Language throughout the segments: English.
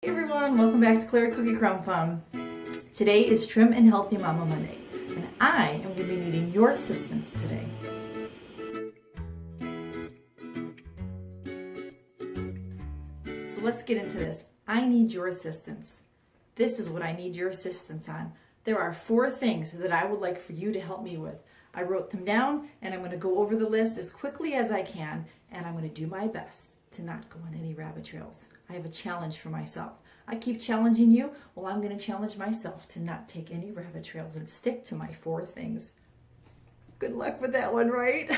Hey everyone, welcome back to Claire Cookie Crumb Fun. Today is Trim and Healthy Mama Monday, and I am going to be needing your assistance today. So let's get into this. I need your assistance. This is what I need your assistance on. There are 4 things that I would like for you to help me with. I wrote them down, and I'm going to go over the list as quickly as I can, and I'm going to do my best to not go on any rabbit trails. I have a challenge for myself. I keep challenging you. Well, I'm going to challenge myself to not take any rabbit trails and stick to my 4 things. Good luck with that one, right?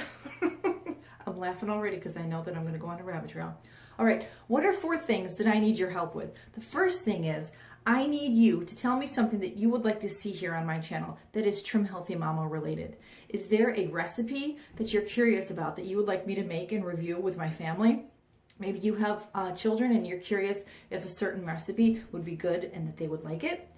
I'm laughing already because I know that I'm going to go on a rabbit trail. All right, what are 4 things that I need your help with? The first thing is I need you to tell me something that you would like to see here on my channel that is Trim Healthy Mama related. Is there a recipe that you're curious about that you would like me to make and review with my family? Maybe you have children and you're curious if a certain recipe would be good and that they would like it.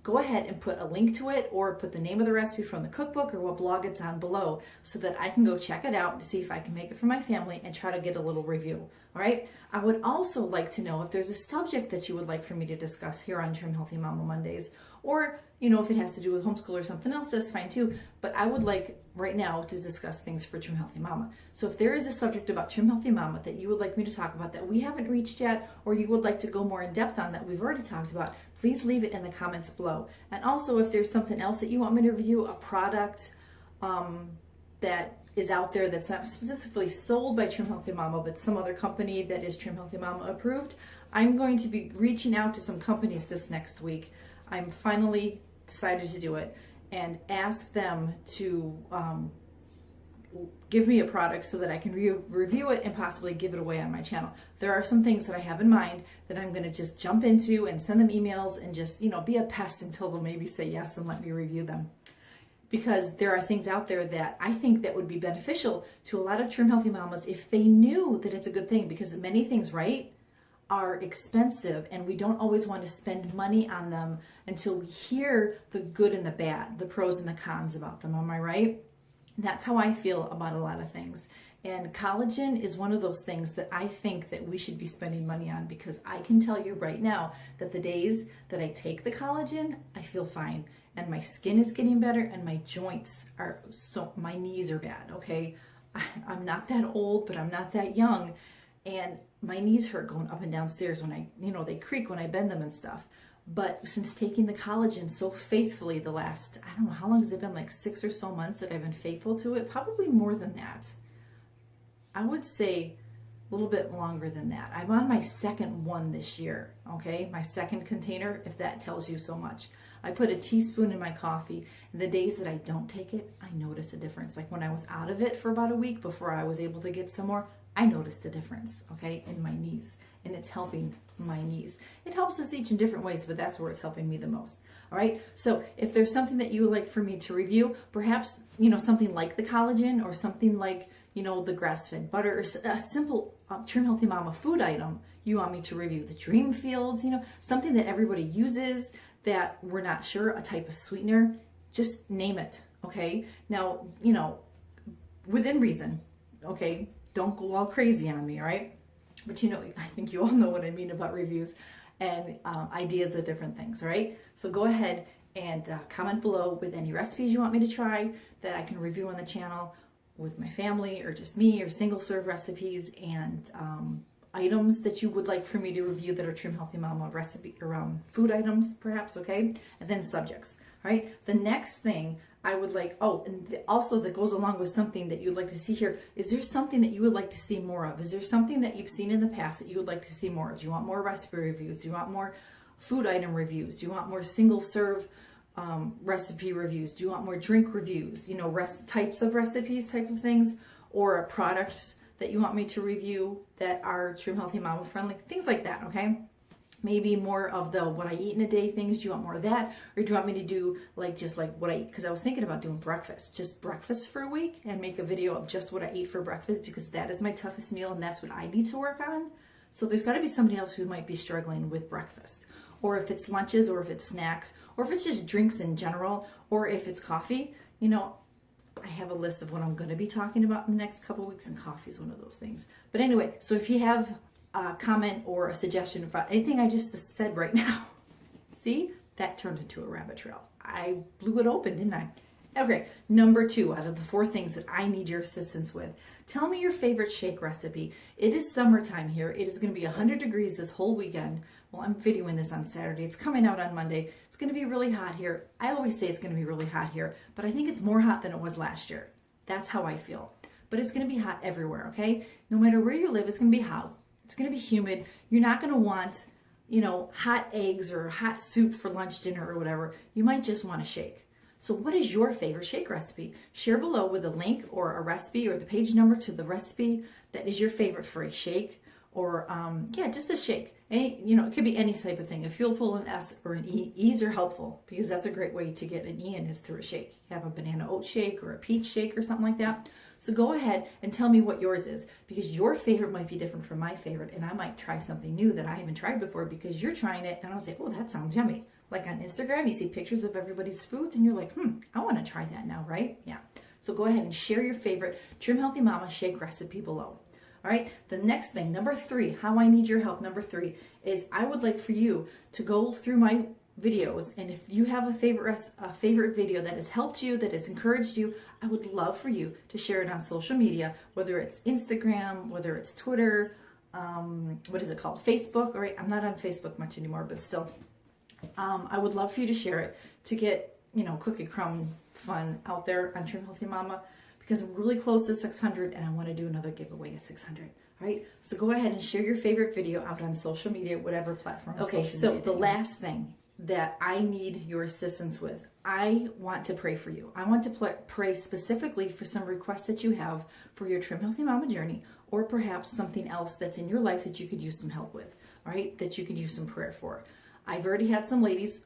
Go ahead and put a link to it or put the name of the recipe from the cookbook or what blog it's on below so that I can go check it out to see if I can make it for my family and try to get a little review. All right. I would also like to know if there's a subject that you would like for me to discuss here on Trim Healthy Mama Mondays, or if it has to do with homeschool or something else, that's fine too. But I would like right now to discuss things for Trim Healthy Mama. So if there is a subject about Trim Healthy Mama that you would like me to talk about that we haven't reached yet, or you would like to go more in depth on that we've already talked about, please leave it in the comments below. And also if there's something else that you want me to review, a product that is out there that's not specifically sold by Trim Healthy Mama, but some other company that is Trim Healthy Mama approved, I'm going to be reaching out to some companies this next week. I'm finally decided to do it and ask them to give me a product so that I can review it and possibly give it away on my channel. There are some things that I have in mind that I'm going to just jump into and send them emails and just, be a pest until they'll maybe say yes and let me review them. Because there are things out there that I think that would be beneficial to a lot of Trim Healthy Mamas if they knew that it's a good thing, because many things, right, are expensive and we don't always want to spend money on them until we hear the good and the bad, the pros and the cons about them. Am I right? That's how I feel about a lot of things. And collagen is one of those things that I think that we should be spending money on, because I can tell you right now that the days that I take the collagen, I feel fine. And my skin is getting better and my joints are, my knees are bad, okay? I'm not that old, but I'm not that young. And my knees hurt going up and down stairs when they creak when I bend them and stuff. But since taking the collagen so faithfully the last, I don't know, how long has it been, like 6 or so months that I've been faithful to it? Probably more than that. I would say a little bit longer than that. I'm on my 2nd one this year, okay? My 2nd container, if that tells you so much. I put a teaspoon in my coffee, and the days that I don't take it, I notice a difference. Like when I was out of it for about a week before I was able to get some more, I noticed a difference, okay, in my knees, and it's helping my knees. It helps us each in different ways, but that's where it's helping me the most, all right? So if there's something that you would like for me to review, perhaps, something like the collagen or something like, the grass-fed butter, or a simple Trim Healthy Mama food item you want me to review, the dream fields, something that everybody uses that we're not sure, a type of sweetener, just name it, okay? Now, within reason, okay? Don't go all crazy on me, all right? But I think you all know what I mean about reviews and ideas of different things, all right? So go ahead and comment below with any recipes you want me to try that I can review on the channel with my family, or just me, or single serve recipes, and items that you would like for me to review that are Trim Healthy Mama recipe around food items, perhaps, okay? And then subjects, all right? The next thing I would like, also that goes along with something that you'd like to see here, is there something that you would like to see more of? Is there something that you've seen in the past that you would like to see more of? Do you want more recipe reviews? Do you want more food item reviews? Do you want more single serve recipe reviews? Do you want more drink reviews? Types of recipes, type of things, or a product that you want me to review that are Trim Healthy Mama friendly, things like that, okay? Maybe more of the what I eat in a day things. Do you want more of that? Or do you want me to do just like what I eat? Because I was thinking about doing just breakfast for a week and make a video of just what I eat for breakfast, because that is my toughest meal and that's what I need to work on. So there's got to be somebody else who might be struggling with breakfast, or if it's lunches, or if it's snacks, or if it's just drinks in general, or if it's coffee. I have a list of what I'm going to be talking about in the next couple weeks, and coffee is one of those things. But anyway, so if you have a comment or a suggestion about anything I just said right now. See, that turned into a rabbit trail. I blew it open, didn't I? Okay, number 2 out of the 4 things that I need your assistance with. Tell me your favorite shake recipe. It is summertime here. It is going to be 100 degrees this whole weekend. Well, I'm videoing this on Saturday. It's coming out on Monday. It's going to be really hot here. I always say it's going to be really hot here, but I think it's more hot than it was last year. That's how I feel. But it's going to be hot everywhere, okay? No matter where you live, it's going to be hot. It's going to be humid. You're not going to want, hot eggs or hot soup for lunch, dinner, or whatever. You might just want a shake. So what is your favorite shake recipe? Share below with a link or a recipe or the page number to the recipe that is your favorite for a shake, or just a shake. It could be any type of thing. A fuel pull, an S, or an E. E's are helpful because that's a great way to get an E in is through a shake. You have a banana oat shake or a peach shake or something like that. So go ahead and tell me what yours is, because your favorite might be different from my favorite, and I might try something new that I haven't tried before because you're trying it, and I was like, oh, that sounds yummy. Like on Instagram, you see pictures of everybody's foods and you're like, I want to try that now, right? Yeah. So go ahead and share your favorite Trim Healthy Mama shake recipe below. All right. The next thing, number 3, how I need your help. Number 3 is I would like for you to go through my videos, and if you have a favorite video that has helped you, that has encouraged you, I would love for you to share it on social media, whether it's Instagram, whether it's Twitter, what is it called? Facebook. All right. I'm not on Facebook much anymore, but still. I would love for you to share it to get, cookie crumb fun out there on Trim Healthy Mama, because I'm really close to 600 and I want to do another giveaway at 600. All right. So go ahead and share your favorite video out on social media, whatever platform. Okay. So the last thing that I need your assistance with, I want to pray for you. I want to pray specifically for some requests that you have for your Trim Healthy Mama journey, or perhaps something else that's in your life that you could use some help with. All right. That you could use some prayer for. I've already had some ladies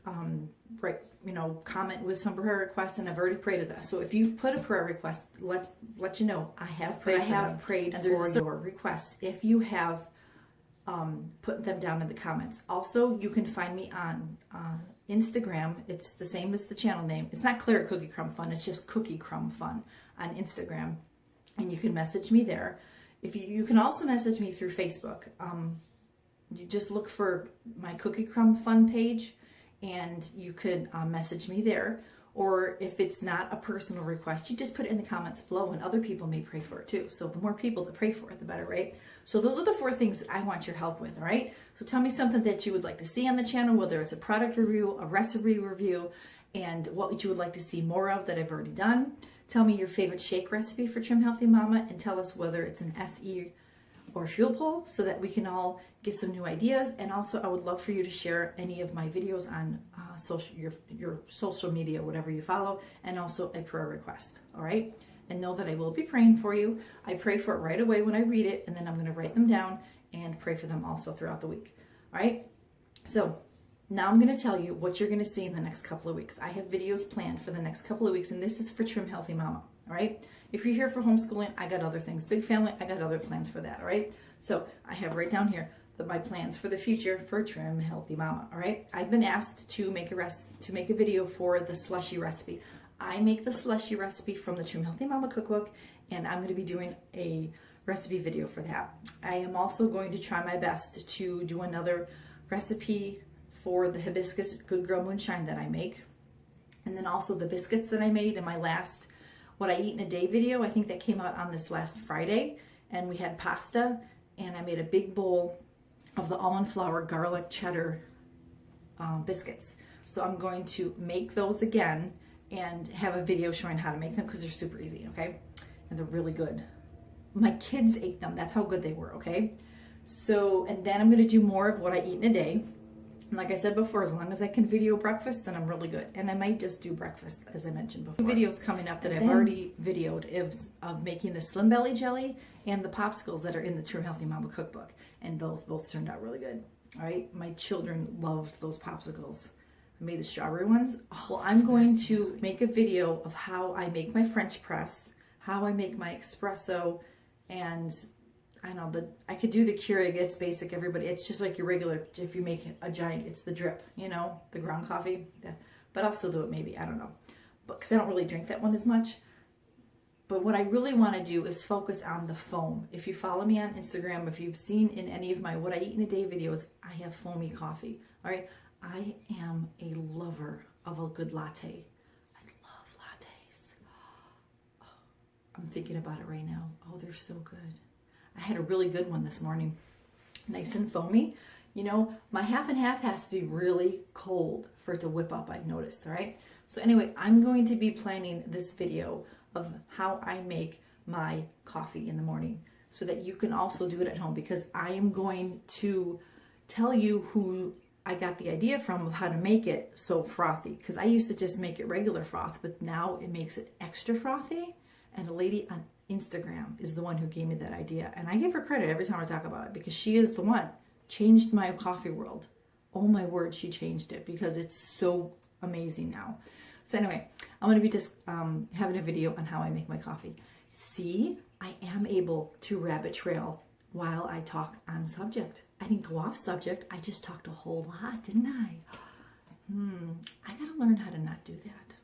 comment with some prayer requests, and I've already prayed to that. So if you put a prayer request, let you know I have prayed. I have prayed for your requests. If you have put them down in the comments. Also, you can find me on Instagram. It's the same as the channel name. It's not Claire Cookie Crumb Fun. It's just Cookie Crumb Fun on Instagram, and you can message me there. If you can also message me through Facebook. You just look for my Cookie Crumb Fun page, and you could message me there. Or if it's not a personal request, you just put it in the comments below, and other people may pray for it too. So the more people that pray for it, the better, right? So those are the 4 things that I want your help with, all right? So tell me something that you would like to see on the channel, whether it's a product review, a recipe review, and what you would like to see more of that I've already done. Tell me your favorite shake recipe for Trim Healthy Mama, and tell us whether it's an SE or fuel pull, so that we can all get some new ideas. And also, I would love for you to share any of my videos on your social media, whatever you follow, and also a prayer request. All right. And know that I will be praying for you. I pray for it right away when I read it, and then I'm going to write them down and pray for them also throughout the week. All right. So now I'm going to tell you what you're going to see in the next couple of weeks. I have videos planned for the next couple of weeks, and this is for Trim Healthy Mama. All right. If you're here for homeschooling, I got other things. Big family, I got other plans for that. All right. So I have right down here my plans for the future for Trim Healthy Mama. All right. I've been asked to make a video for the slushy recipe. I make the slushy recipe from the Trim Healthy Mama cookbook, and I'm going to be doing a recipe video for that. I am also going to try my best to do another recipe for the hibiscus Good Girl Moonshine that I make, and then also the biscuits that I made in my last What I Eat in a Day video. I think that came out on this last Friday, and we had pasta, and I made a big bowl of the almond flour garlic cheddar biscuits. So I'm going to make those again and have a video showing how to make them, because they're super easy, okay? And they're really good. My kids ate them. That's how good they were, okay? So, and then I'm going to do more of What I Eat in a Day. And like I said before, as long as I can video breakfast, then I'm really good. And I might just do breakfast, as I mentioned before. Videos coming up that I've already videoed is of making the Slim Belly jelly and the popsicles that are in the Trim Healthy Mama cookbook. And those both turned out really good. All right. My children loved those popsicles. I made the strawberry ones. Well, I'm going to make a video of how I make my French press, how I make my espresso, and I know that I could do the Keurig. It's basic, everybody. It's just like your regular, if you make a giant, it's the drip, the ground coffee. Yeah. But I'll still do it maybe. I don't know. But because I don't really drink that one as much. But what I really want to do is focus on the foam. If you follow me on Instagram, if you've seen in any of my What I Eat in a Day videos, I have foamy coffee. All right. I am a lover of a good latte. I love lattes. Oh, I'm thinking about it right now. Oh, they're so good. I had a really good one this morning. Nice and foamy. You know, my half and half has to be really cold for it to whip up, I've noticed. All right. So anyway, I'm going to be planning this video of how I make my coffee in the morning so that you can also do it at home, because I am going to tell you who I got the idea from of how to make it so frothy, because I used to just make it regular froth, but now it makes it extra frothy. And a lady on Instagram is the one who gave me that idea, and I give her credit every time I talk about it, because she is the one changed my coffee world. Oh my word, she changed it, because it's so amazing now. So anyway, I'm going to be just having a video on how I make my coffee. See, I am able to rabbit trail while I talk on subject. I didn't go off subject. I just talked a whole lot, didn't I? I got to learn how to not do that.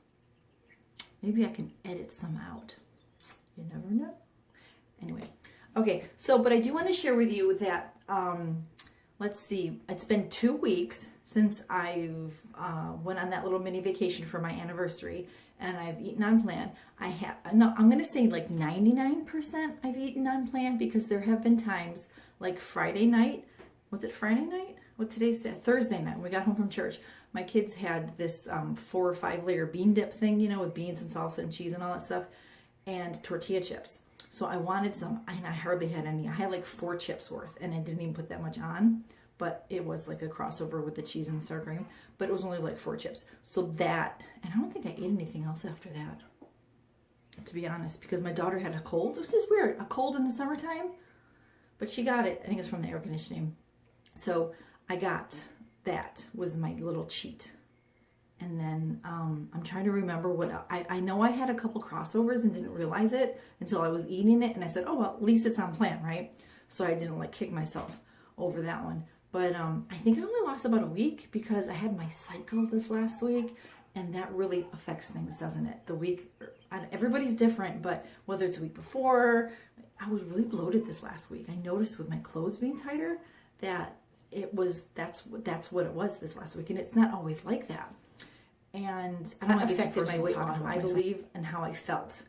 Maybe I can edit some out. You never know. Anyway, okay. So, but I do want to share with you that, let's see, it's been 2 weeks since I've went on that little mini vacation for my anniversary, and I've eaten on plan. I'm going to say like 99% I've eaten on plan, because there have been times like Friday night. Was it Friday night? What today's Thursday night when we got home from church. My kids had this 4 or 5 layer bean dip thing, you know, with beans and salsa and cheese and all that stuff, and tortilla chips. So I wanted some, and I hardly had any. I had like 4 chips worth, and I didn't even put that much on. But it was like a crossover with the cheese and sour cream. But it was only like 4 chips. So that, and I don't think I ate anything else after that, to be honest, because my daughter had a cold. This is weird, a cold in the summertime. But she got it, I think it's from the air conditioning. So I got, that was my little cheat. And then I'm trying to remember what, I know I had a couple crossovers and didn't realize it until I was eating it. And I said, oh, well, at least it's on plan, right? So I didn't like kick myself over that one. But I think I only lost about a week, because I had my cycle this last week, and that really affects things, doesn't it? The week, everybody's different, but whether it's a week before, I was really bloated this last week. I noticed with my clothes being tighter that that's what it was this last week, and it's not always like that. And that affected my weight loss, I believe, and how I felt.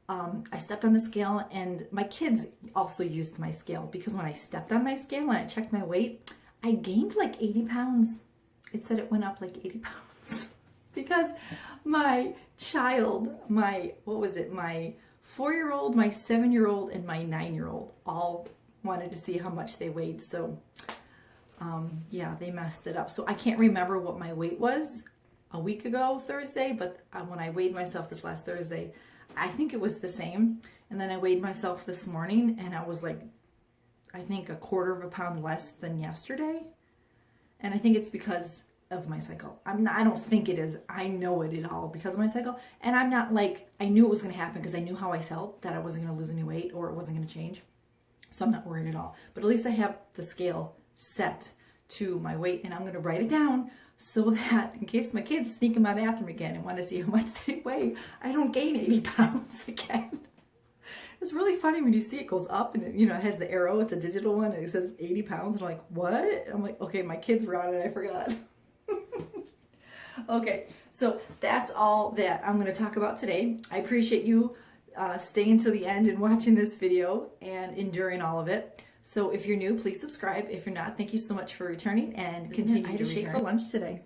I stepped on the scale, and my kids also used my scale, because when I stepped on my scale and I checked my weight, I gained like 80 pounds. It said it went up like 80 pounds because my child, my 4-year-old, my 7-year-old, and my 9-year-old all wanted to see how much they weighed. So yeah, they messed it up. So I can't remember what my weight was a week ago Thursday, but when I weighed myself this last Thursday, I think it was the same. And then I weighed myself this morning, and I was like, I think 1/4 pound less than yesterday. And I think it's because of my cycle. I don't think it is. I know it all because of my cycle. And I'm not like, I knew it was going to happen, because I knew how I felt, that I wasn't going to lose any weight or it wasn't going to change. So I'm not worried at all. But at least I have the scale set to my weight, and I'm going to write it down so that in case my kids sneak in my bathroom again and want to see how much they weigh, I don't gain 80 pounds again. It's really funny when you see it goes up, and it, you know, it has the arrow. It's a digital one, and it says 80 pounds. And I'm like, what? I'm like, okay, my kids were on it. I forgot. Okay, so that's all that I'm going to talk about today. I appreciate you staying to the end and watching this video and enduring all of it. So if you're new, please subscribe. If you're not, thank you so much for returning, and continue to return. I had a shake for lunch today.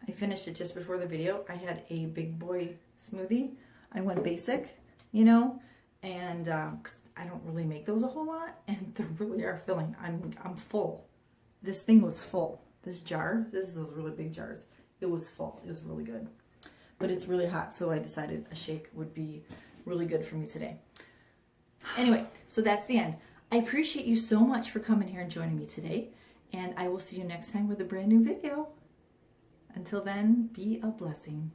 I finished it just before the video. I had a big boy smoothie. I went basic, you know, and 'cause I don't really make those a whole lot, and they really are filling. I'm full. This thing was full. This jar, this is those really big jars. It was full. It was really good. But it's really hot, so I decided a shake would be really good for me today. Anyway, so that's the end. I appreciate you so much for coming here and joining me today, and I will see you next time with a brand new video. Until then, be a blessing.